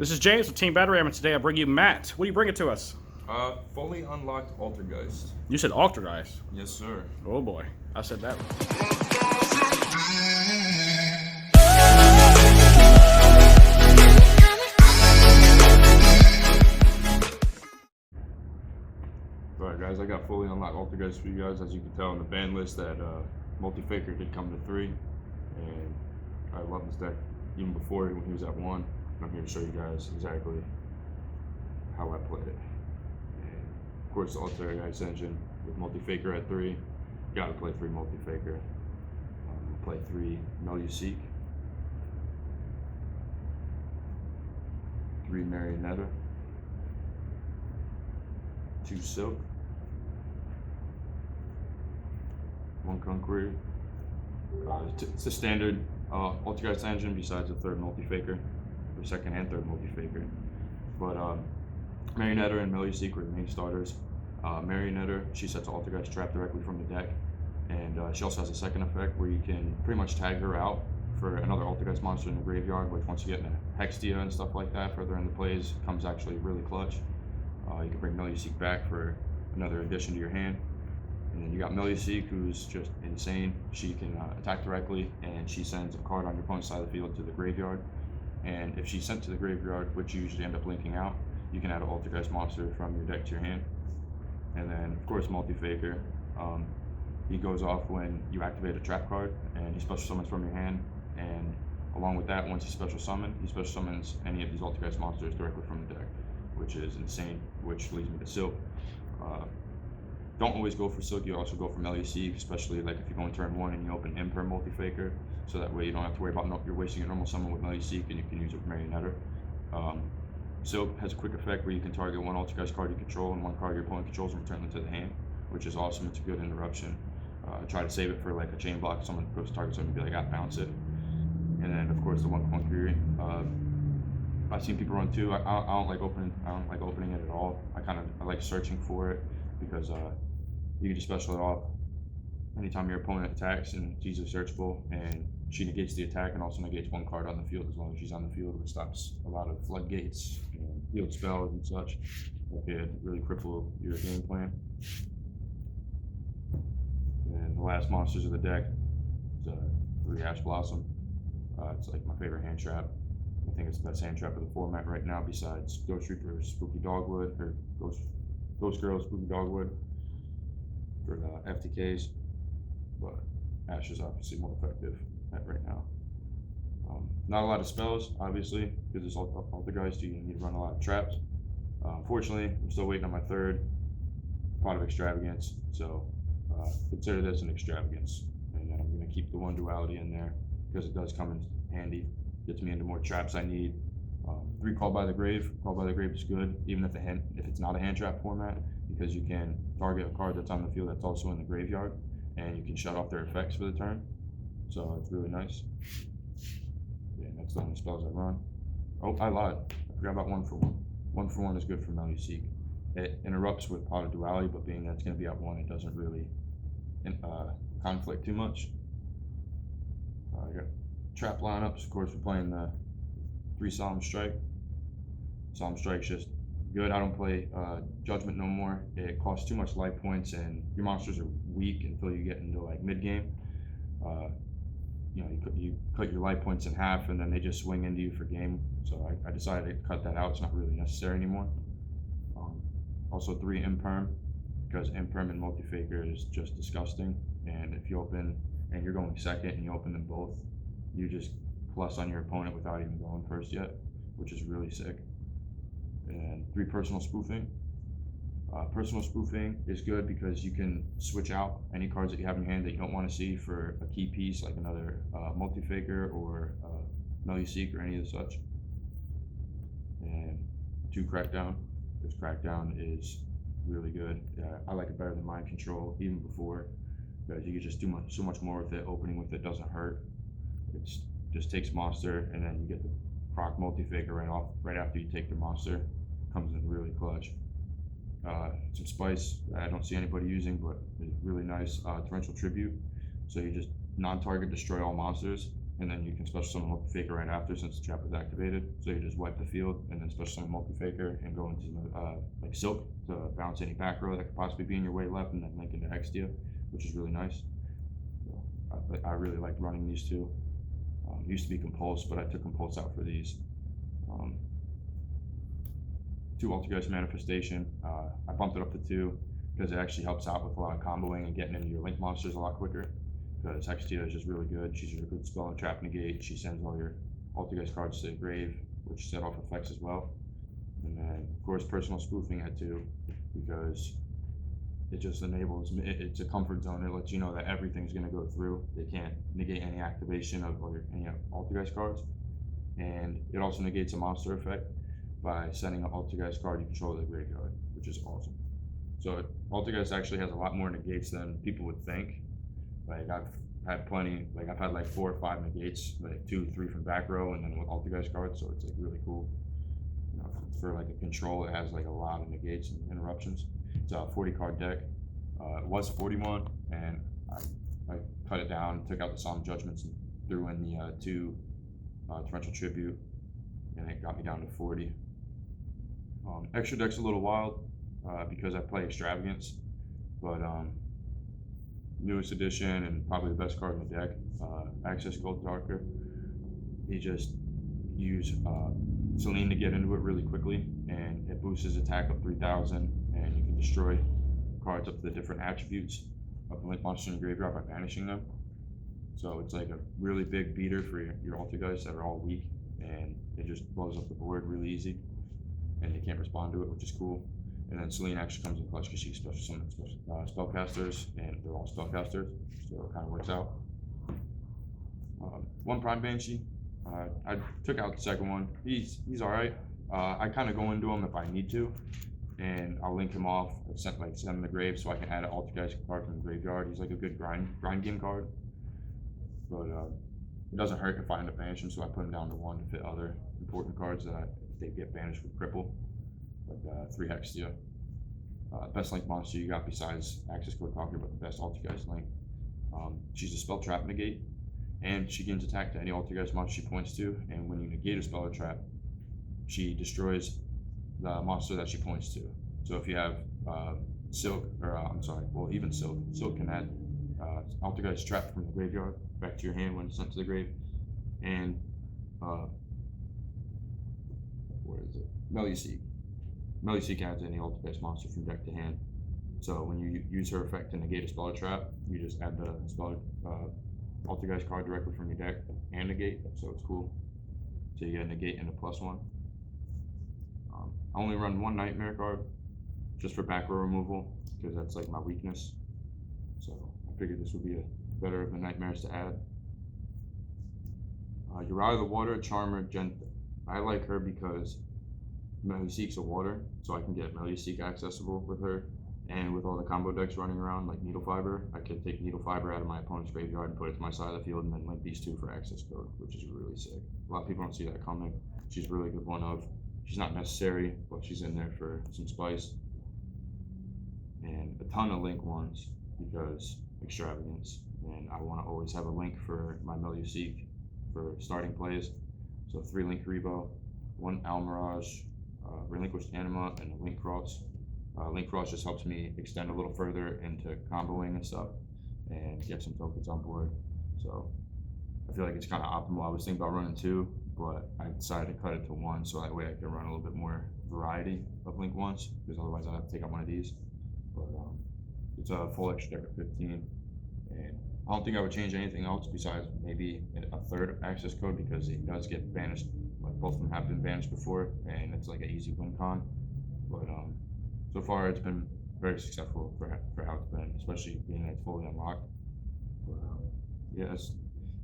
This is James with Team Battery, and today I bring you Matt. What do you bring it to us? Fully unlocked Altergeist. You said Altergeist. Yes, sir. Oh boy, I said that. Alright guys, I got fully unlocked Altergeist for you guys. As you can tell in the ban list that Multi-Faker did come to 3, and I love this deck even before when he was at 1. I'm here to show you guys exactly how I played it. And of course, the Altergeist engine with Multi-Faker at 3. Gotta play 3 Multi-Faker. Play 3 Meluseek, 3 Marionetta, 2 Silk, 1 Conqueror. It's a standard Altergeist engine besides the 3rd Multi-Faker, or 2nd and 3rd Multi-Faker. But Marionetta and Meluseek were the main starters. Marionetta, she sets an Altergeist trap directly from the deck, and she also has a second effect where you can pretty much tag her out for another Altergeist monster in the graveyard, which once you get into Hextia and stuff like that further in the plays, comes actually really clutch. You can bring Meluseek back for another addition to your hand. And then you got Meluseek, who's just insane. She can attack directly, and she sends a card on your opponent's side of the field to the graveyard. And if she's sent to the graveyard, which you usually end up linking out, you can add an Altergeist monster from your deck to your hand. And then, of course, Multi-Faker. He goes off when you activate a trap card, and he special summons from your hand. And along with that, once he special summons any of these Altergeist monsters directly from the deck, which is insane, which leads me to Silk. Don't always go for Silk, you also go for Meluseek, especially like if you go in turn 1 and you open Imperm Multi-Faker, so that way you don't have to worry about you're wasting your normal summon with Meluseek and you can use it with Marionetta. Silk has a quick effect where you can target 1 Altergeist card you control and 1 card your opponent controls and return them to the hand, which is awesome. It's a good interruption. Try to save it for like a chain block, someone goes to target something and be like, bounce it. And then of course the 1 Conqueror. I've seen people run 2. I don't like opening it at all. I like searching for it because you can just special it off anytime your opponent attacks, and it's easily searchable, and she negates the attack and also negates 1 card on the field as long as she's on the field, which stops a lot of floodgates and field spells and such that could really cripple your game plan. And the last monsters of the deck is 3 Ash Blossom. It's like my favorite hand trap. I think it's the best hand trap of the format right now, besides Ghost Reaper, Spooky Dogwood, or Ghost Girl, Spooky Dogwood for the FTKs. But Ash is obviously more effective right now. Not a lot of spells, obviously, because it's Altergeist. You need to run a lot of traps. Unfortunately, I'm still waiting on my 3rd Pot of Extravagance, so consider this an extravagance. And I'm going to keep the 1 duality in there because it does come in handy. Gets me into more traps I need. 3 Call by the Grave. Call by the Grave is good, even if it's not a hand trap format, because you can target a card that's on the field that's also in the graveyard, and you can shut off their effects for the turn. So it's really nice. Yeah, that's the only spells I run. Oh, I lied. I forgot about 1 for 1. 1 for 1 is good for Meluseek. It interrupts with Pot of Duality, but being that it's going to be at 1, it doesn't really conflict too much. I got trap lineups. Of course, we're playing the 3 Solemn Strike. Solemn Strike's just good. I don't play Judgment no more. It costs too much life points, and your monsters are weak until you get into like mid game. You cut your life points in half, and then they just swing into you for game. So I decided to cut that out. It's not really necessary anymore. Also 3 Imperm, because Imperm and Multi-Faker is just disgusting. And if you open and you're going 2nd and you open them both, you just plus on your opponent without even going 1st yet, which is really sick. And 3 Personal Spoofing. Personal Spoofing is good because you can switch out any cards that you have in your hand that you don't want to see for a key piece, like another Multi-Faker or Meluseek or any of such. And 2 Crackdown, because Crackdown is really good. I like it better than Mind Control, even before, because you can just do so much more with it. Opening with it doesn't hurt. It just takes monster, and then you get the proc Multi-Faker right after you take the monster. Comes in really clutch. Some spice that I don't see anybody using, but it's really nice. Torrential Tribute. So you just non-target destroy all monsters, and then you can special summon multi-faker right after since the trap is activated. So you just wipe the field and then special summon multi-faker and go into like Silk to bounce any back row that could possibly be in your way left, and then link into Hextia, which is really nice. So I really like running these two. Used to be Compulse, but I took Compulse out for these. 2 Altergeist Manifestation. I bumped it up to 2 because it actually helps out with a lot of comboing and getting into your link monsters a lot quicker. Because Hextia is just really good. She's a good spell and trap negate. She sends all your Altergeist cards to the grave, which set off effects as well. And then, of course, personal spoofing at 2 because it just enables, it's a comfort zone. It lets you know that everything's going to go through. They can't negate any activation of any Altergeist cards. And it also negates a monster effect by sending an Altergeist card you control to the graveyard, which is awesome. So Altergeist actually has a lot more negates than people would think. Like I've had plenty, like I've had like 4 or 5 negates, like 2, 3 from back row, and then with Altergeist cards, so it's like really cool. You know, for like a control, it has like a lot of negates and interruptions. It's a 40 card deck. It was 41, and I cut it down, took out the Solemn Judgments, and threw in the 2 Torrential Tribute, and it got me down to 40. Extra deck's a little wild because I play Extravagance, but newest edition and probably the best card in the deck, Access Gold Darker. You just use Selene to get into it really quickly, and it boosts his attack up 3,000, and you can destroy cards up to the different attributes of the link monster in your graveyard by banishing them. So it's like a really big beater for your Altergeist that are all weak, and it just blows up the board really easy, and you can't respond to it, which is cool. And then Selene actually comes in clutch because she special summons spellcasters, and they're all spellcasters, so it kind of works out. 1 Prime Banshee. I took out the second one. He's all right. I kind of go into him if I need to, and I'll link him off, send him to the grave so I can add an Altergeist card from the graveyard. He's like a good grind game card, but it doesn't hurt if I end up banishing, so I put him down to 1 to fit other important cards that if they get banished with cripple, like 3 Hextia. Best link monster you got besides Access Code Talker, but the best Altergeist link. She's a spell trap negate, and she gains attack to any Altergeist monster she points to, and when you negate a spell or trap, she destroys the monster that she points to. So if you have Silk, or even Silk can add Altergeist trap from the graveyard back to your hand when it's sent to the grave, and where is it? Meluseek adds any Altergeist monster from deck to hand. So when you use her effect to negate a spell or trap, you just add the spell Altergeist card directly from your deck and negate, so it's cool. So you get a negate and a +1. I only run 1 Nightmare card just for back row removal because that's like my weakness. So I figured this would be better of the Nightmares to add. Uriah the Water Charmer Gen. I like her because Meluseek's a water, so I can get Meluseek accessible with her, and with all the combo decks running around like Needle Fiber, I can take Needle Fiber out of my opponent's graveyard and put it to my side of the field, and then link these 2 for access code, which is really sick. A lot of people don't see that coming. She's a really good one of. She's not necessary, but she's in there for some spice. And a ton of link ones because Extravagance, and I want to always have a link for my Meluseek for starting plays. So 3 Link Rebo, 1 Almirage, Relinquished Anima, and a Link Cross. Link Cross just helps me extend a little further into comboing and stuff and get some tokens on board. So I feel like it's kind of optimal. I was thinking about running 2, but I decided to cut it to 1 so that way I can run a little bit more variety of link ones, because otherwise I'd have to take out one of these. But it's a full extra deck of 15, and I don't think I would change anything else besides maybe a 3rd access code, because it does get banished. Like both of them have been banished before, and it's like an easy win con. But so far it's been very successful for how it's been, especially being that it's fully unlocked. But yeah,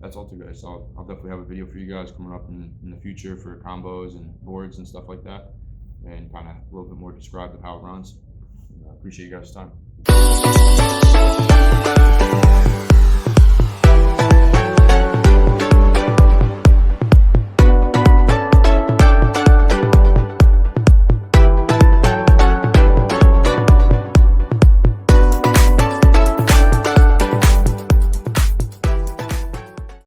that's all, guys. So I'll definitely have a video for you guys coming up in the future for combos and boards and stuff like that, and kind of a little bit more described of how it runs. I appreciate you guys' time.